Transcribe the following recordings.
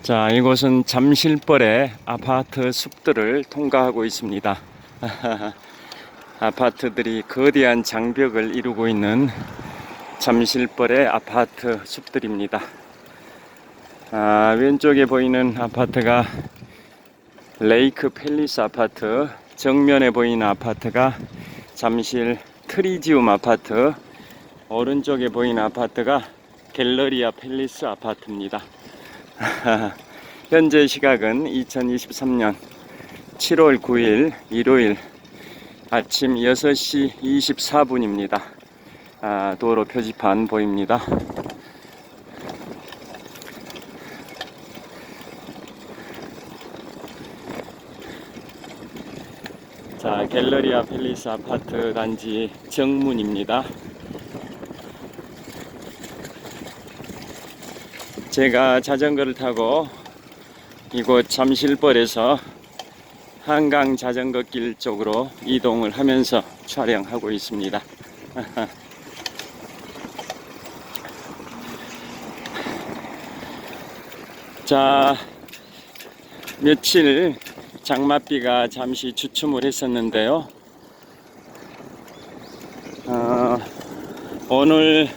자, 이곳은 잠실벌의 아파트 숲들을 통과하고 있습니다. 아파트들이 거대한 장벽을 이루고 있는 잠실벌의 아파트 숲들입니다. 왼쪽에 보이는 아파트가 레이크 팰리스 아파트, 정면에 보이는 아파트가 잠실 트리지움 아파트, 오른쪽에 보이는 아파트가 갤러리아 팰리스 아파트입니다. 현재 시각은 2023년 7월 9일 일요일 아침 6시 24분입니다. 도로 표지판 보입니다. 자, 갤러리아 팰리스 아파트 단지 정문입니다. 제가 자전거를 타고 이곳 잠실벌에서 한강 자전거길 쪽으로 이동을 하면서 촬영하고 있습니다. 자, 며칠 장맛비가 잠시 주춤을 했었는데요. 오늘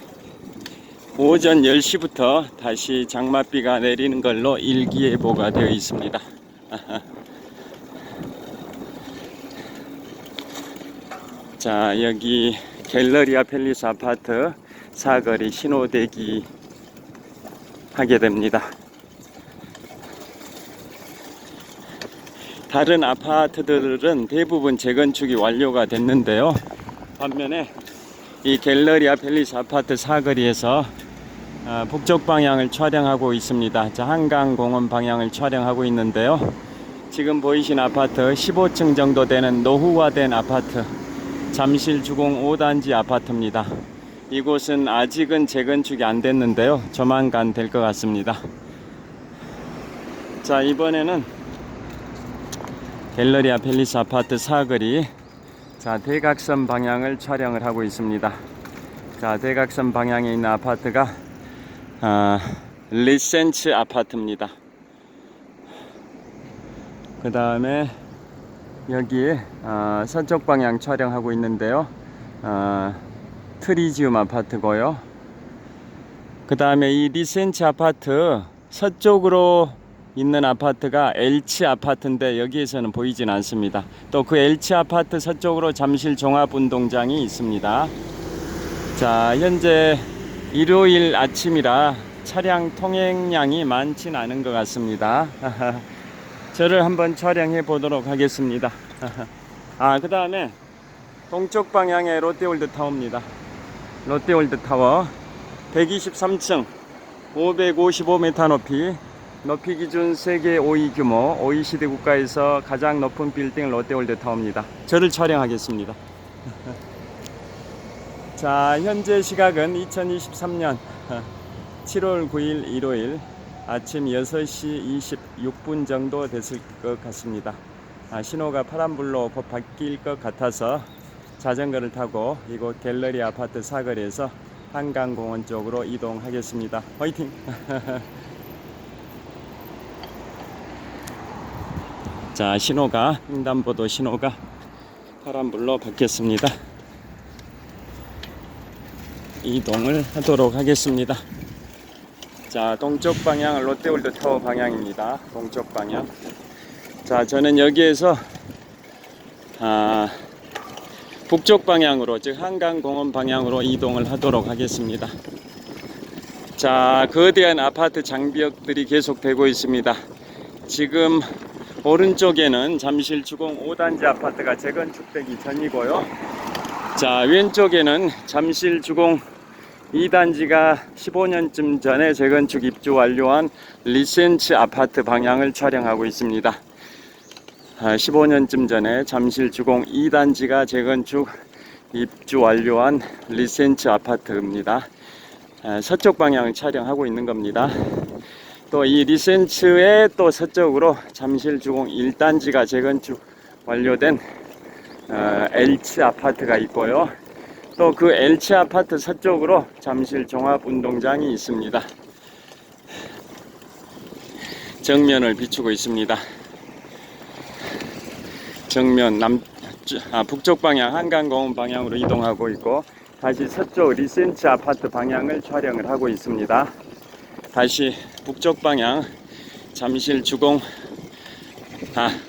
오전 10시부터 다시 장맛비가 내리는 걸로 일기예보가 되어 있습니다. 자, 여기 갤러리아 팰리스 아파트 사거리 신호대기 하게 됩니다. 다른 아파트들은 대부분 재건축이 완료가 됐는데요. 반면에 이 갤러리아 팰리스 아파트 사거리에서 북쪽 방향을 촬영하고 있습니다. 자, 한강공원 방향을 촬영하고 있는데요. 지금 보이신 아파트 15층 정도 되는 노후화된 아파트, 잠실 주공 5단지 아파트입니다. 이곳은 아직은 재건축이 안 됐는데요. 조만간 될 것 같습니다. 자, 이번에는 갤러리아 팰리스 아파트 사거리, 자, 대각선 방향을 촬영을 하고 있습니다. 자, 대각선 방향에 있는 아파트가 리센츠 아파트입니다. 그 다음에 여기 서쪽 방향 촬영하고 있는데요. 트리지움 아파트고요. 그 다음에 이 리센츠 아파트 서쪽으로 있는 아파트가 엘치 아파트인데 여기에서는 보이진 않습니다. 또 그 엘치 아파트 서쪽으로 잠실 종합운동장이 있습니다. 자, 현재 일요일 아침이라 차량 통행량이 많진 않은 것 같습니다. 저를 한번 촬영해 보도록 하겠습니다. 그 다음에 동쪽 방향의 롯데월드타워입니다. 롯데월드타워 123층 555m 높이 기준 세계 5위 규모 OECD 국가에서 가장 높은 빌딩 롯데월드타워입니다. 저를 촬영하겠습니다. 자, 현재 시각은 2023년 7월 9일 일요일 아침 6시 26분 정도 됐을 것 같습니다. 신호가 파란불로 곧 바뀔 것 같아서 자전거를 타고 이곳 갤러리 아파트 사거리에서 한강공원 쪽으로 이동하겠습니다. 화이팅! 자, 신호가 횡단보도 신호가 파란불로 바뀌었습니다. 이동을 하도록 하겠습니다. 자, 동쪽 방향 롯데월드타워 방향입니다. 동쪽 방향. 자, 저는 여기에서 북쪽 방향으로, 즉 한강공원 방향으로 이동을 하도록 하겠습니다. 자, 거대한 아파트 장벽들이 계속되고 있습니다. 지금 오른쪽에는 잠실 주공 5단지 아파트가 재건축되기 전이고요. 자, 왼쪽에는 잠실 주공 2단지가 15년쯤 전에 재건축 입주 완료한 리센츠 아파트 방향을 촬영하고 있습니다. 15년쯤 전에 잠실 주공 2단지가 재건축 입주 완료한 리센츠 아파트입니다. 서쪽 방향을 촬영하고 있는 겁니다. 또 이 리센츠의 또 서쪽으로 잠실 주공 1단지가 재건축 완료된 엘치 아파트가 있고요. 또 그 엘치 아파트 서쪽으로 잠실 종합운동장이 있습니다. 정면을 비추고 있습니다. 정면 북쪽 방향 한강공원 방향으로 이동하고 있고, 다시 서쪽 리센츠 아파트 방향을 촬영을 하고 있습니다. 다시 북쪽 방향 잠실 주공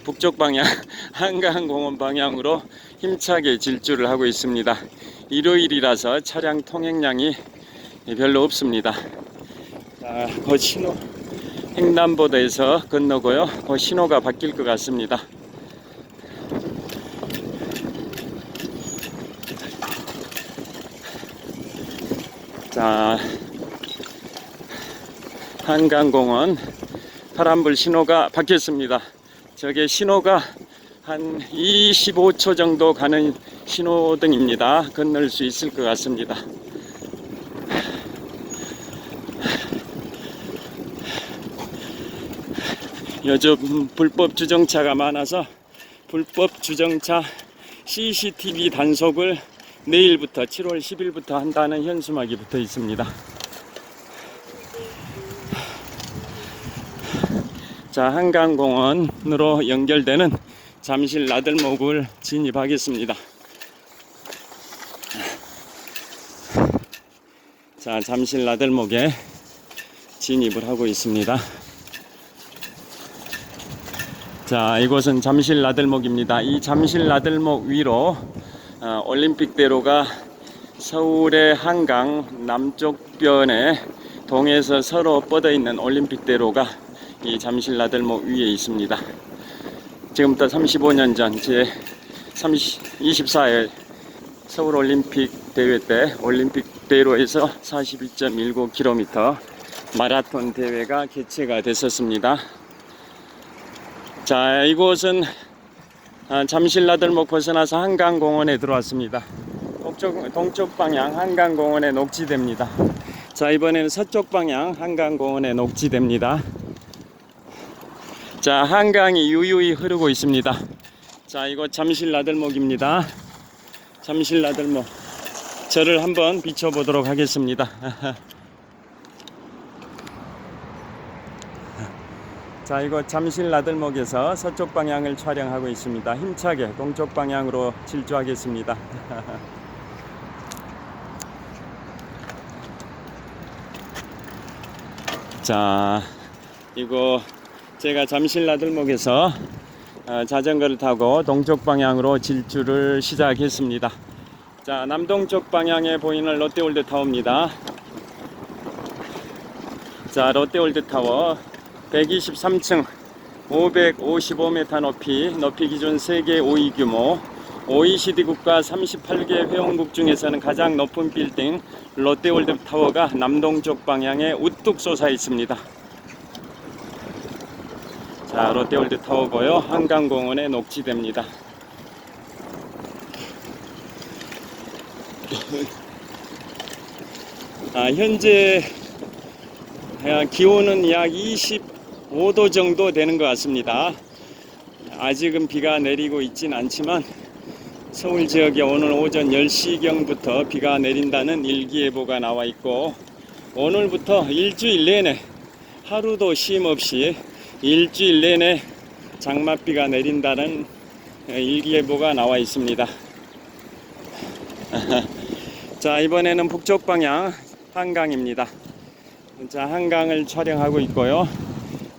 북쪽 방향 한강공원 방향으로 힘차게 질주를 하고 있습니다. 일요일이라서 차량 통행량이 별로 없습니다. 그 신호 횡단보도에서 건너고요. 그 신호가 바뀔 것 같습니다. 자, 한강공원 파란불 신호가 바뀌었습니다. 저게 신호가 한 25초 정도 가는 신호등입니다. 건널 수 있을 것 같습니다. 요즘 불법 주정차가 많아서 불법 주정차 CCTV 단속을 내일부터 7월 10일부터 한다는 현수막이 붙어 있습니다. 자, 한강공원으로 연결되는 잠실 나들목을 진입하겠습니다. 자, 잠실 나들목에 진입을 하고 있습니다. 자, 이곳은 잠실 나들목입니다. 이 잠실 나들목 위로 올림픽대로가 서울의 한강 남쪽변에 동에서 서로 뻗어 있는 올림픽대로가 이 잠실 나들목 위에 있습니다. 지금부터 35년 전 제 24일 서울올림픽 대회 때 올림픽대로에서 42.19km 마라톤 대회가 개최가 됐었습니다. 자, 이곳은 잠실 나들목 벗어나서 한강공원에 들어왔습니다. 동쪽 방향 한강공원에 녹지대입니다. 자, 이번에는 서쪽 방향 한강공원에 녹지대입니다. 자, 한강이 유유히 흐르고 있습니다. 자, 이곳 잠실 나들목입니다. 잠실 나들목, 저를 한번 비춰보도록 하겠습니다. 자, 이곳 잠실 나들목에서 서쪽 방향을 촬영하고 있습니다. 힘차게 동쪽 방향으로 질주하겠습니다. 자, 이거 제가 잠실 나들목에서 자전거를 타고 동쪽 방향으로 질주를 시작했습니다. 자, 남동쪽 방향에 보이는 롯데월드타워입니다. 자, 롯데월드타워 123층 555m 높이 기준 세계 5위 규모 OECD 국가 38개 회원국 중에서는 가장 높은 빌딩 롯데월드타워가 남동쪽 방향에 우뚝 솟아 있습니다. 자, 롯데월드타워고요. 한강공원의 녹지대입니다. 현재 기온은 약 25도 정도 되는 것 같습니다. 아직은 비가 내리고 있진 않지만 서울 지역에 오늘 오전 10시경부터 비가 내린다는 일기예보가 나와 있고, 오늘부터 일주일 내내 하루도 쉼 없이 일주일 내내 장맛비가 내린다는 일기예보가 나와 있습니다. 자, 이번에는 북쪽 방향 한강입니다. 자, 한강을 촬영하고 있고요.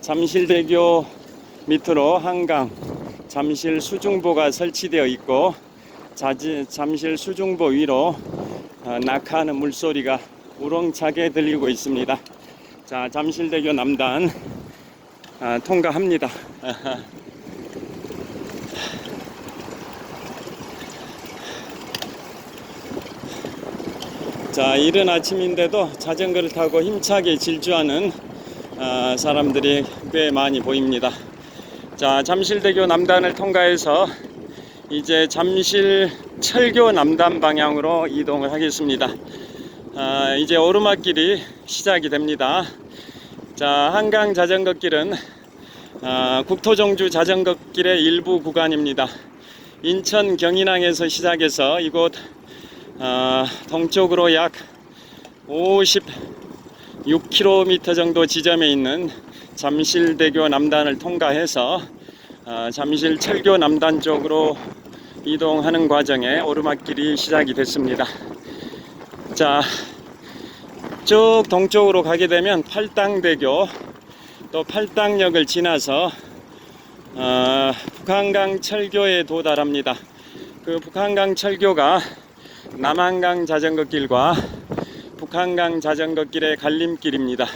잠실대교 밑으로 한강 잠실 수중보가 설치되어 있고, 잠실 수중보 위로 낙하하는 물소리가 우렁차게 들리고 있습니다. 자, 잠실대교 남단 통과합니다. 자, 이른 아침인데도 자전거를 타고 힘차게 질주하는 사람들이 꽤 많이 보입니다. 자, 잠실대교 남단을 통과해서 이제 잠실 철교 남단 방향으로 이동을 하겠습니다. 이제 오르막길이 시작이 됩니다. 자, 한강 자전거길은 국토종주 자전거길의 일부 구간입니다. 인천 경인항에서 시작해서 이곳 동쪽으로 약 56km 정도 지점에 있는 잠실대교 남단을 통과해서 잠실 철교 남단 쪽으로 이동하는 과정에 오르막길이 시작이 됐습니다. 자, 쭉 동쪽으로 가게 되면 팔당대교, 또 팔당역을 지나서 북한강 철교에 도달합니다. 그 북한강 철교가 남한강 자전거길과 북한강 자전거길의 갈림길입니다.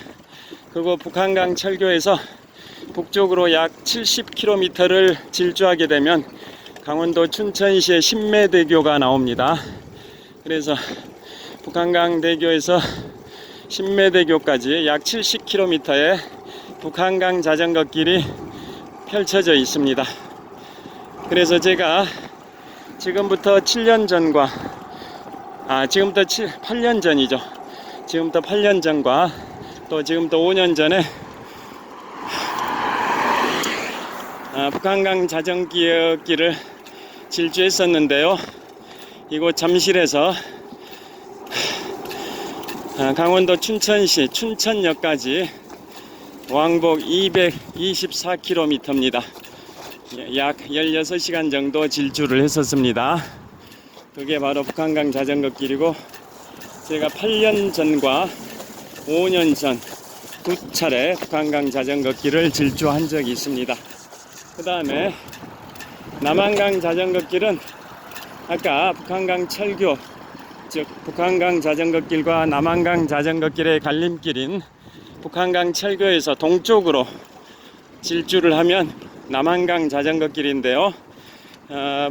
그리고 북한강 철교에서 북쪽으로 약 70km를 질주하게 되면 강원도 춘천시의 신매대교가 나옵니다. 그래서 북한강 대교에서 신매대교까지 약 70km의 북한강 자전거길이 펼쳐져 있습니다. 그래서 제가 지금부터 7년 전과 지금부터 8년 전이죠. 지금부터 8년 전과 또 지금부터 5년 전에 북한강 자전거길을 질주했었는데요. 이곳 잠실에서 강원도 춘천시 춘천역까지 왕복 224km입니다. 약 16시간 정도 질주를 했었습니다. 그게 바로 북한강 자전거길이고, 제가 8년 전과 5년 전 두 차례 북한강 자전거길을 질주한 적이 있습니다. 그 다음에 남한강 자전거길은 아까 북한강 철교, 즉 북한강 자전거길과 남한강 자전거길의 갈림길인 북한강 철교에서 동쪽으로 질주를 하면 남한강 자전거길인데요.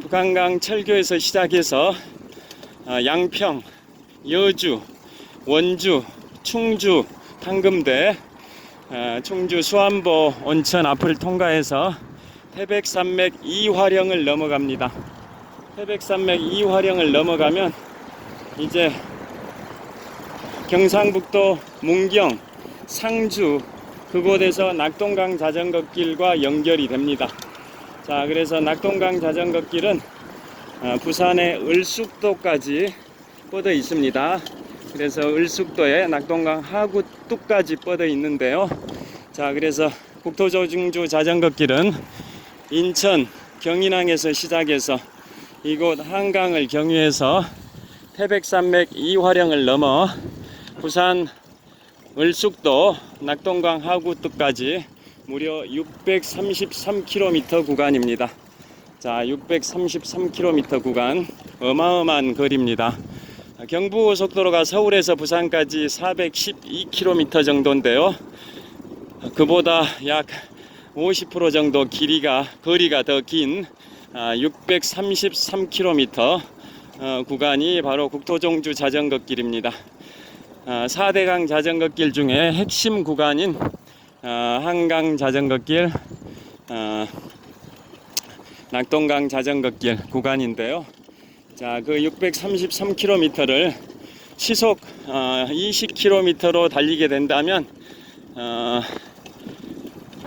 북한강 철교에서 시작해서 양평, 여주, 원주, 충주, 당금대, 충주 수안보 온천 앞을 통과해서 태백산맥 이화령을 넘어갑니다. 태백산맥 이화령을 넘어가면 이제 경상북도 문경, 상주 그곳에서 낙동강 자전거길과 연결이 됩니다. 자, 그래서 낙동강 자전거길은 부산의 을숙도까지 뻗어 있습니다. 그래서 을숙도에 낙동강 하구뚝까지 뻗어 있는데요. 자, 그래서 국토조중주 자전거길은 인천 경인항에서 시작해서 이곳 한강을 경유해서 태백산맥 이화령을 넘어 부산 을숙도 낙동강 하구뚝까지 무려 633km 구간입니다. 자, 633km 구간, 어마어마한 거리입니다. 경부고속도로가 서울에서 부산까지 412km 정도인데요. 그보다 약 50% 정도 거리가 더 긴 633km 구간이 바로 국토종주 자전거길입니다. 4대강 자전거길 중에 핵심 구간인 한강 자전거길, 낙동강 자전거길 구간인데요. 자, 그 633km를 시속 20km로 달리게 된다면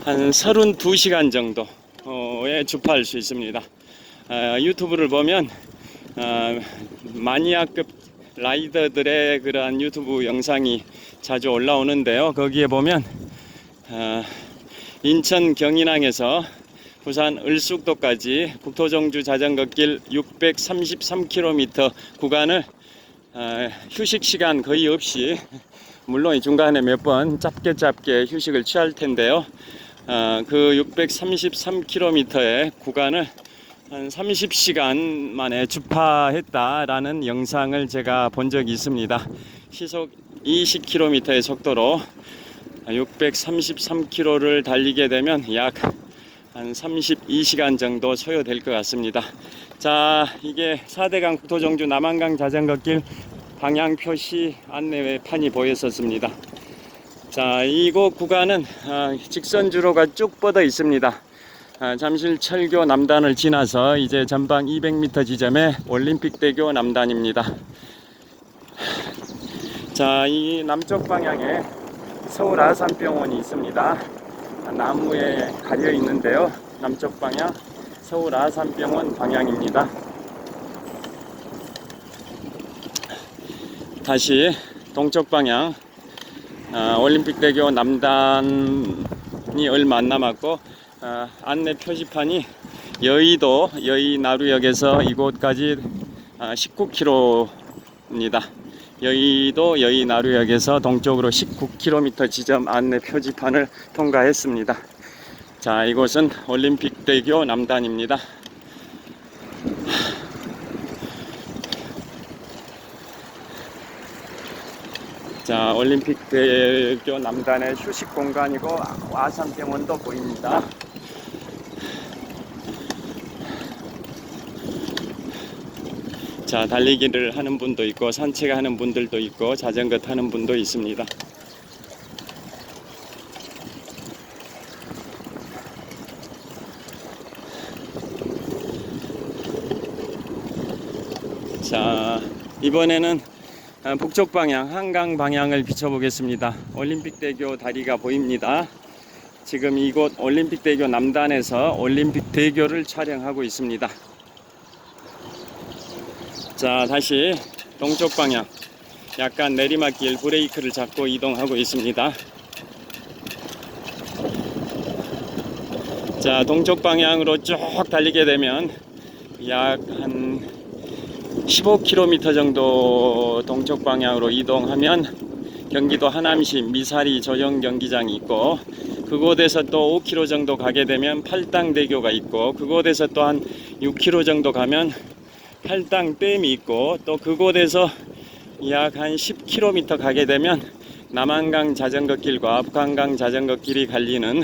한 32시간 정도에 주파할 수 있습니다. 유튜브를 보면 마니아급 라이더들의 그러한 유튜브 영상이 자주 올라오는데요. 거기에 보면 인천 경인항에서 부산 을숙도까지 국토종주 자전거길 633km 구간을 휴식 시간 거의 없이, 물론 중간에 몇 번 짧게 휴식을 취할 텐데요. 그 633km의 구간을 한 30시간 만에 주파했다라는 영상을 제가 본 적이 있습니다. 시속 20km의 속도로 633km를 달리게 되면 약 한 32시간 정도 소요될 것 같습니다. 자, 이게 4대강 국토종주 남한강 자전거길 방향 표시 안내판이 보였었습니다. 자, 이곳 구간은 직선주로가 쭉 뻗어 있습니다. 잠실 철교 남단을 지나서 이제 전방 200m 지점에 올림픽대교 남단입니다. 자, 이 남쪽 방향에 서울 아산병원이 있습니다. 나무에 가려 있는데요. 남쪽 방향 서울 아산병원 방향입니다. 다시 동쪽 방향 올림픽대교 남단 얼마 안 남았고, 안내 표지판이 여의도 여의나루역에서 이곳까지 19km입니다. 여의도 여의나루역에서 동쪽으로 19km 지점 안내 표지판을 통과했습니다. 자, 이곳은 올림픽대교 남단입니다. 자, 올림픽대교 남단의 휴식 공간이고 와산병원도 보입니다. 자, 달리기를 하는 분도 있고 산책하는 분들도 있고 자전거 타는 분도 있습니다. 자, 이번에는 북쪽 방향, 한강 방향을 비춰보겠습니다. 올림픽대교 다리가 보입니다. 지금 이곳 올림픽대교 남단에서 올림픽대교를 촬영하고 있습니다. 자, 다시 동쪽 방향, 약간 내리막길 브레이크를 잡고 이동하고 있습니다. 자, 동쪽 방향으로 쭉 달리게 되면 약 한 15km 정도 동쪽 방향으로 이동하면 경기도 하남시 미사리 조정 경기장이 있고, 그곳에서 또 5km 정도 가게 되면 팔당대교가 있고, 그곳에서 또 한 6km 정도 가면 팔당댐이 있고, 또 그곳에서 약 한 10km 가게 되면 남한강 자전거길과 북한강 자전거길이 갈리는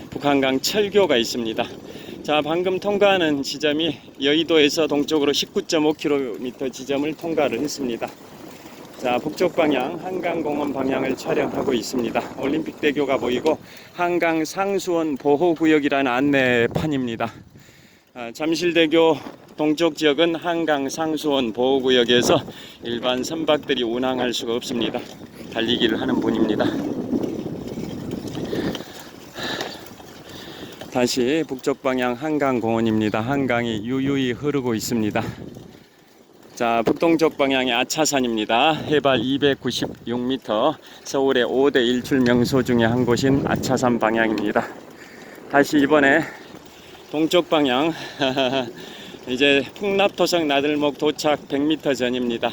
북한강 철교가 있습니다. 자, 방금 통과하는 지점이 여의도에서 동쪽으로 19.5km 지점을 통과를 했습니다. 자, 북쪽 방향 한강공원 방향을 촬영하고 있습니다. 올림픽대교가 보이고 한강 상수원 보호구역이라는 안내판입니다. 잠실대교 동쪽 지역은 한강 상수원 보호구역에서 일반 선박들이 운항할 수가 없습니다. 달리기를 하는 분입니다. 다시 북쪽 방향 한강공원입니다. 한강이 유유히 흐르고 있습니다. 자, 북동쪽 방향의 아차산입니다. 해발 296m, 서울의 5대 일출 명소 중에 한 곳인 아차산 방향입니다. 다시 이번에 동쪽 방향 이제 풍납토성 나들목 도착 100m 전입니다.